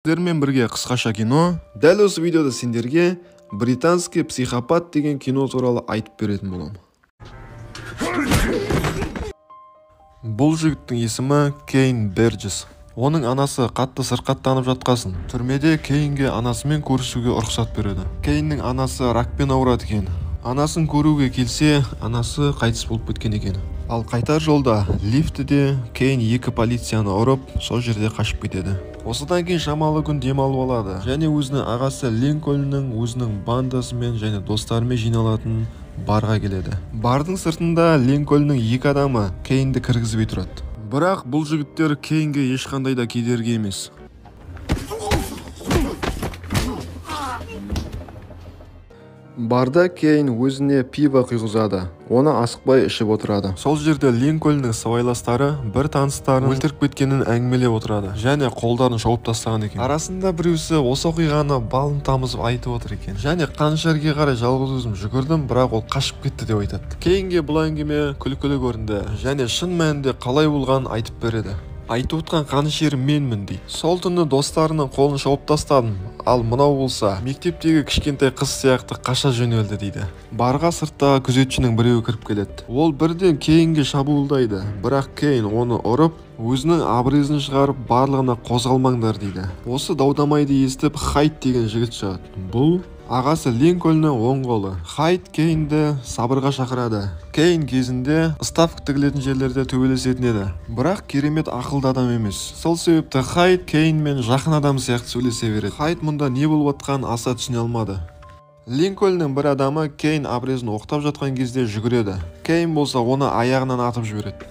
Сіздермен бірге қысқаша кино. Дәл осы видеода сендерге британский психопат деген кино туралы айтып беретін боламын. Бұл жігіттің есімі Кейн Берджес. Оның анасы қатты сырқаттанып жатқасын. Түрмеде Кейнге анасымен көрісуге рұқсат береді. Кейннің анасы ракпен ауырады екен. Анасын көруге келсе, анасы қайтыс болып кеткен екен. Ал қайтар жолда лифтіде Кейн екі полицияны ұрып, сол жерде қашып кетеді. Осыдан кейін шамалы күн демалып алады және өзінің ағасы Линкольннің өзінің бандасымен және достарымен жиналатын барға келеді. Бардың сыртында Линкольннің екі адамы Кейнді кіргізбей тұрады. Бірақ бұл жігіттер Кейнге ешқандай да кедергі емес. Барда Кейн өзіне пиво құйғызады. Оны асықпай ішіп отырады. Сол жерде Линкольннің сыбайластары бір таныстарын өлтіріп кеткенін әңгімелеп отырады және қолдарын шауып тастаған екен. Арасында біреусі осы оқиғаны балын тамызып айтып отыр екен. Және қаншерге қарай жалғыз өзім жүгірдім, бірақ ол қашып кетті деп айтады. Кейнге бұл әңгіме күлкілі көрінді және шын мәнінде қалай болғанын айтып береді. Айтып отқан қаншер менмін дейді. Сол түні достарының қолын шауып тастадым, ал мынау болса мектептегі кішкентай қыз сияқты қаша жөнелді дейді. Барға сырттағы күзетшінің біреуі кіріп келеді. Ол бірден Кейнге шабуылдайды, бірақ Кейн оны ұрып, өзінің абыройын шығарып барлығына қозғалмаңдар дейді. Осы даудамайды естіп Хайт деген жігіт шығады. Бұл ағасы Линкольннің оң қолы. Хайт Кейнді сабырға шақырады. Кейн кезінде ставка тігілетін жерлерде төбелесетін еді, бірақ керемет ақылды адам емес. Сол себепті Хайт Кейнмен жақын адам сияқты сөйлесе береді. Хайт мұнда не болып жатқанын аса түсіне алмады. Линкольннің бір адамы Кейн абыройын оқтап жатқан кезде жүгіреді. Кейн болса оны аяғынан атып жібереді.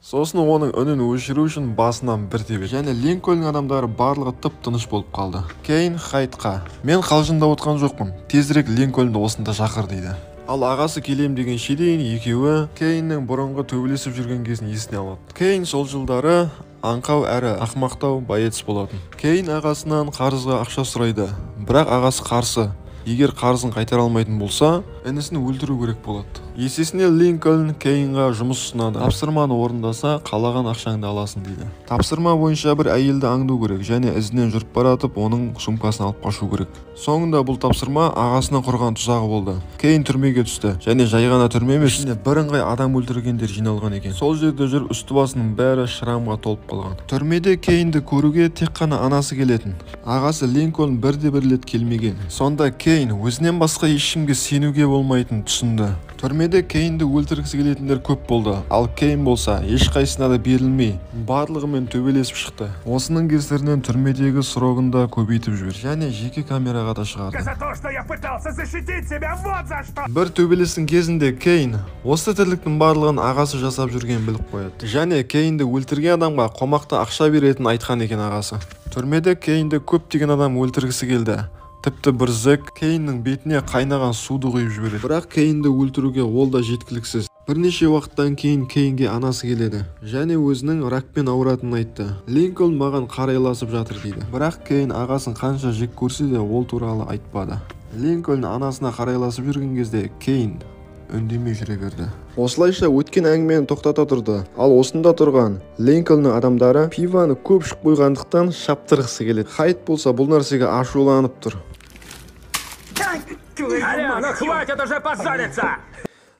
Сосын оның үнін өшіру үшін басынан бір тебеді. Және Линкольн адамдары барлығы тып-тыныш болып қалды. Кейн Хайтқа: "Мен қалжыңдап отқан жоқпын. Тезірек Линкольнді осында шақыр" дейді. Ал ағасы келем дегенше дейін екеуі Кейннің бұрынғы төбелесіп жүрген кезін есіне алады. Кейн сол жылдары аңқау әрі ақмақтау боец болатын. Кейн ағасынан қарызға ақша сұрайды, бірақ ағасы қарсы. Егер қарызын қайтара алмайтын болса, інісін өлтіру керек болады. Есесіне Линкольн Кейнға жұмыс ұсынады. Тапсырманы орындаса, қалаған ақшаңды аласың дейді. Тапсырма бойынша бір әйелді аңду керек және ізінен жүріп баратып, оның сумкасын алып қашу керек. Соңында бұл тапсырма ағасының құрған тұзағы болды. Кейн түрмеге түсті және жай ғана түрме емес, ішіне бірыңғай адам өлтіргендер жиналған екен. Сол жерде жүріп үсті-басының бәрі шрамға толып қалған. Түрмеде Кейнді көруге тек қана анасы келетін. Ағасы Линкольн бірде-бір рет келмеген. Сонда Кейн өзінен басқа ешкімге сенуге болмайтынын түсінді. Түрмеде Кейнді өлтіргісі келетіндер көп болды, ал Кейн болса ешқайсысына да берілмей, барлығымен төбелесіп шықты. Осының кесірінен түрмедегі срогын да көбейтіп жіберді және жеке камераға да шығарды. Бір төбелестің кезінде Кейн осы тірліктің барлығын ағасы жасап жүргенін біліп қояды. Және Кейнді өлтірген адамға қомақты ақша беретінін айтқан екен ағасы. Түрмеде Кейнді көптеген адам өлтіргісі келді. Тіпті бір зэк Кейннің бетіне қайнаған суды құйып жібереді. Бірақ Кейнді өлтіруге ол да жеткіліксіз. Бірнеше уақыттан кейін Кейнге анасы келеді және өзінің ракпен ауыратынын айтты. Линкольн маған қарайласып жатыр дейді. Бірақ Кейн ағасын қанша жек көрсе де ол туралы айтпады. Линкольн анасына қарайласып жүрген кезде Кейн үндемей жүре берді. Осылайша өткен әңгімені тоқтата тұрды. Ал осында тұрған Линкольнның адамдары пиваны көп ішіп қойғандықтан шаптырғысы келеді. Хайт болса бұл нәрсеге ашуланып тұр.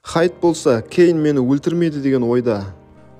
Хайт болса Кейн мені өлтірмейді деген ойда.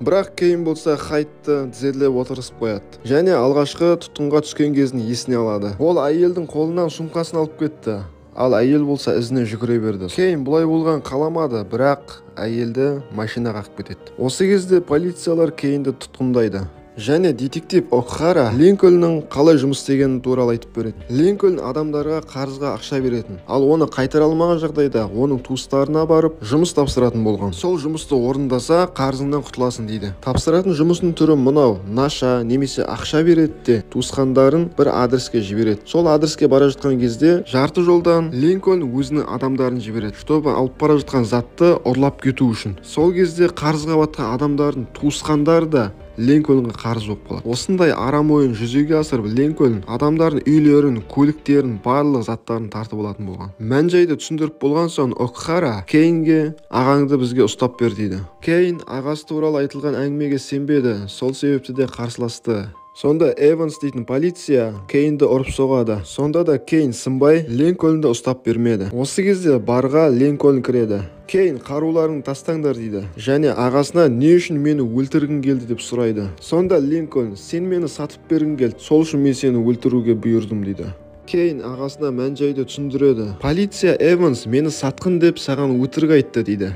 Бірақ Кейн болса Хайтты тізерлеп отырысып қояды және алғашқы тұтқынға түскен кезін есіне алады. Ол әйелдің қолынан сумкасын алып кетті, ал әйел болса ізіне жүгіре берді. Кейн бұлай болған қаламады, бірақ әйелді машина қағып кетеді. Осы кезде полициялар Кейнді тұтқындайды. Және детектив О'Хара Линкольнның қалай жұмыс істегені туралы айтып береді. Линкольн адамдарға қарызға ақша беретін, ал оны қайтара алмаған жағдайда оның туыстарына барып жұмыс тапсыратын болған. Сол жұмысты орындаса қарызыңнан құтыласың дейді. Тапсыратын жұмысының түрі мынау: наша немесе ақша береді де туысқандарын бір адреске жібереді. Сол адреске бара жатқан кезде жарты жолдан Линкольн өзінің адамдарын жібереді, чтобы алып бара жатқан затты ұрлап кету үшін. Сол кезде қарызға батқан адамдардың туысқандары да Линкольнға қарыз болып қалады. Осындай арам ойын жүзеге асырып, Линкольн адамдардың үйлерін, көліктерін, барлық заттарын тартып алатын болған. Мән-жайды түсіндіріп болған соң О'Хара Кейнге ағаңды бізге ұстап бер дейді. Кейн ағасы туралы айтылған әңгімеге сенбеді, сол себепті де қарсыласты. Сонда Эванс дейтін полиция Кейнді ұрып соғады. Сонда да Кейн сынбай Линкольнді ұстап бермеді. Осы кезде барға Линкольн кіреді. Кейн қаруларын тастаңдар дейді. Және ағасына не үшін мені өлтіргің келді деп сұрайды. Сонда Линкольн сен мені сатып бергің келді. Сол үшін мен сені өлтіруге бұйырдым дейді. Кейн ағасына мән-жайды түсіндіреді. Полиция Эванс мені сатқын деп саған өтірік айтты дейді.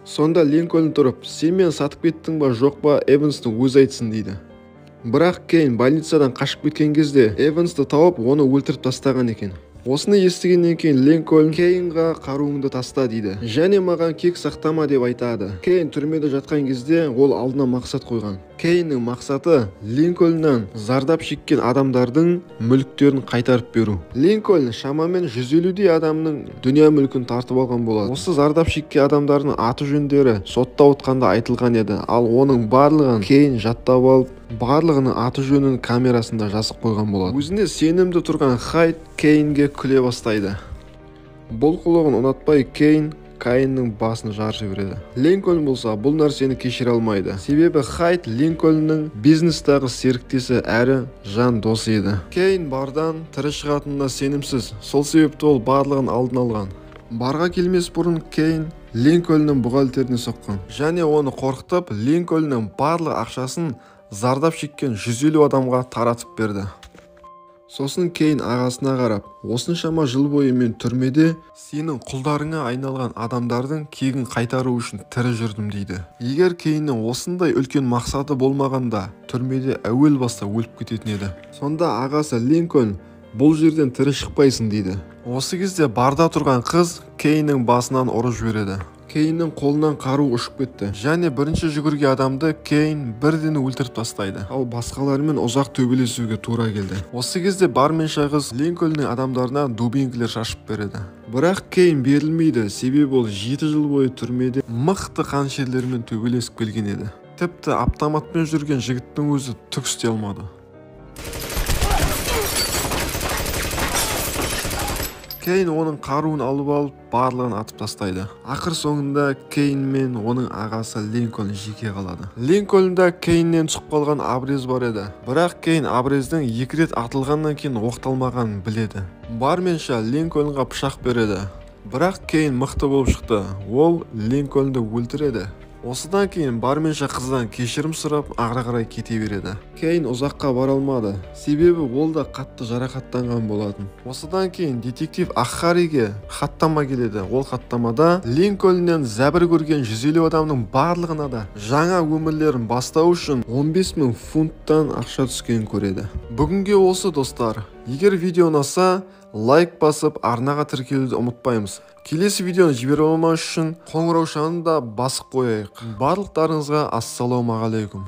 Сонда Линкольн тұрып, сен мені сатып кеттің ба жоқ па Эванстың өзі айтсын дейді. Бірақ Кейн больницадан қашып кеткен кезде Эвансты тауып оны өлтіріп тастаған екен. Осыны естігеннен кейін Линкольн Кейнға қаруыңды таста дейді. Және маған кек сақтама деп айтады. Кейн түрмеде жатқан кезде ол алдына мақсат қойған. Кейннің мақсаты Линкольннан зардап шеккен адамдардың мүліктерін қайтарып беру. Линкольн шамамен 150 адамның дүние мүлкін тартып алған болады. Осы зардап шеккен адамдардың аты жөндері сотта отқанда айтылған еді. Ал оның барлығын Кейн жаттап алып, барлығының аты жөнін камерасында жазып қойған болады. Өзіне сенімді тұрған Хайд Кейнге күле бастайды. Бұл қылығын ұнатпай Кейн Каиннің басын жарып жібереді. Линкольн болса бұл нәрсені кешіре алмайды. Себебі Хайд Линкольнның бизнестағы серіктесі әрі жан досы еді. Кейн бардан тірі шығатынына сенімсіз. Сол себепті ол барлығын алдын алған. Барға келмес бұрын Кейн Линкольнның бухгалтеріне соққан. Және оны қорқытып, Линкольнның барлық ақшасын зардап шеккен 150 адамға таратып берді. Сосын Кейн ағасына қарап, осыншама жыл бойы мен түрмеде сенің құлдарыңа айналған адамдардың кегін қайтару үшін тірі жүрдім дейді. Егер Кейннің осындай үлкен мақсаты болмағанда, түрмеде әуел баста өліп кететін еді. Сонда ағасы Линкольн бұл жерден тірі шықпайсың дейді. Осы кезде барда тұрған қыз Кейннің басынан ұрып жібереді. Кейннің қолынан қару ұшып кетті. Және бірінші жүгірген адамды Кейн бірден өлтіріп тастайды. Ал басқалармен ұзақ төбелесуге тура келді. Осы кезде барменша қыз Линкольнның адамдарына дубинкілер шашып береді. Бірақ Кейн берілмейді, себебі ол 7 жыл бойы түрмеде мықты қаншерлермен төбелесіп келген еді. Тіпті автоматпен жүрген жігіттің өзі түк істей алмады. Кейн оның қаруын алып барлығын атып тастайды. Ақыр соңында Кейн мен оның ағасы Линкольн жеке қалады. Линкольнда Кейннен түсіп қалған абрез бар еді. Бірақ Кейн абрездың 2 рет атылғаннан кейін оқталмағанын біледі. Барменша Линкольнға пышақ береді. Бірақ Кейн мықты болып шықты. Ол Линкольнды өлтіреді. Осыдан кейін барменша қыздан кешірім сұрап ары қарай кете береді. Кейн ұзаққа бара алмады, себебі ол да қатты жарақаттанған болатын. Осыдан кейін детектив Ахариге хаттама келеді. Ол хаттамада Линкольннен зәбір көрген 150 адамның барлығына да жаңа өмірлерін бастау үшін 15.000 фунттан ақша түскенін көреді. Бүгінге осы достар. Егер видео ұнаса, лайк басып арнаға тіркелуді ұмытпаймыз. Келесі видеоны жіберіп алмау үшін қоңыраушаны да басып қояйық. Барлықтарыңызға ассалаумағалейкум.